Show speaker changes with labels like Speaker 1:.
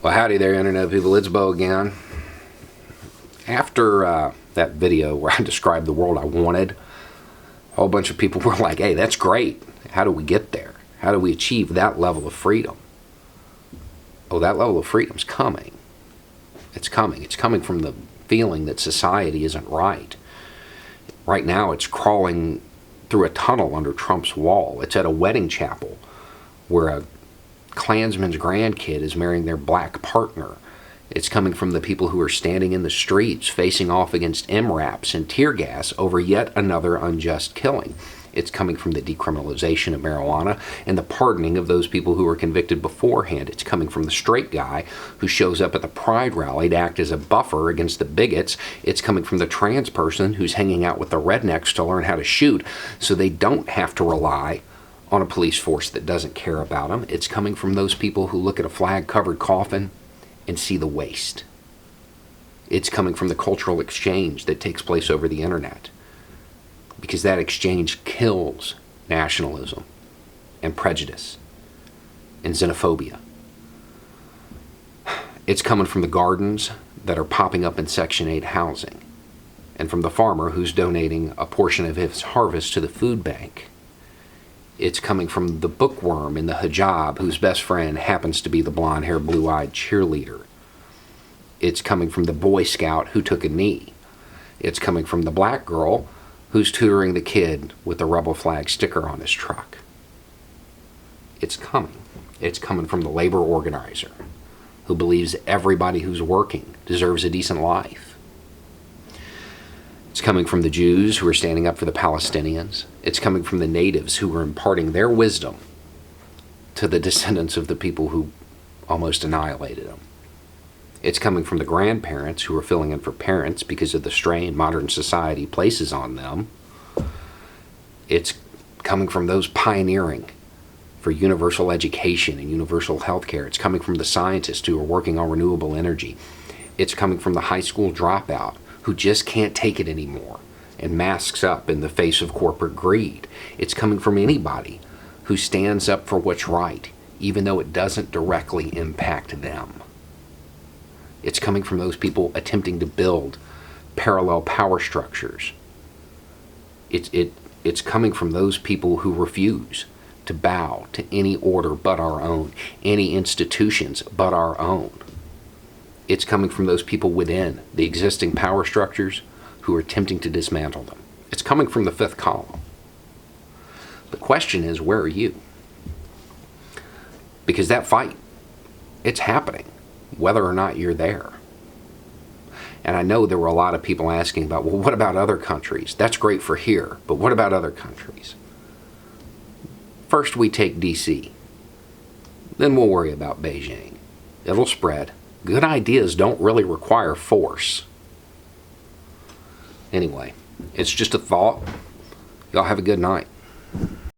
Speaker 1: Well, howdy there, Internet people. It's Bo again. After that video where I described the world I wanted, a whole bunch of people were like, hey, that's great. How do we get there? How do we achieve that level of freedom? Oh, that level of freedom's coming. It's coming. It's coming from the feeling that society isn't right. Right now, it's crawling through a tunnel under Trump's wall. It's at a wedding chapel where a Klansman's grandkid is marrying their black partner. It's coming from the people who are standing in the streets facing off against MRAPs and tear gas over yet another unjust killing. It's coming from the decriminalization of marijuana and the pardoning of those people who were convicted beforehand. It's coming from the straight guy who shows up at the Pride rally to act as a buffer against the bigots. It's coming from the trans person who's hanging out with the rednecks to learn how to shoot so they don't have to rely on a police force that doesn't care about them. It's coming from those people who look at a flag-covered coffin and see the waste. It's coming from the cultural exchange that takes place over the internet, because that exchange kills nationalism and prejudice and xenophobia. It's coming from the gardens that are popping up in Section 8 housing, and from the farmer who's donating a portion of his harvest to the food bank. It's coming from the bookworm in the hijab whose best friend happens to be the blonde-haired, blue-eyed cheerleader. It's coming from the Boy Scout who took a knee. It's coming from the black girl who's tutoring the kid with the rebel flag sticker on his truck. It's coming. It's coming from the labor organizer who believes everybody who's working deserves a decent life. It's coming from the Jews who are standing up for the Palestinians. It's coming from the natives who are imparting their wisdom to the descendants of the people who almost annihilated them. It's coming from the grandparents who are filling in for parents because of the strain modern society places on them. It's coming from those pioneering for universal education and universal health care. It's coming from the scientists who are working on renewable energy. It's coming from the high school dropout who just can't take it anymore and masks up in the face of corporate greed. It's coming from anybody who stands up for what's right, even though it doesn't directly impact them. It's coming from those people attempting to build parallel power structures. It's coming from those people who refuse to bow to any order but our own, any institutions but our own. It's coming from those people within the existing power structures who are attempting to dismantle them. It's coming from the fifth column. The question is, where are you? Because that fight, it's happening, whether or not you're there. And I know there were a lot of people asking about, well, what about other countries? That's great for here, but what about other countries? First we take DC. Then we'll worry about Beijing. It'll spread. Good ideas don't really require force. Anyway, it's just a thought. Y'all have a good night.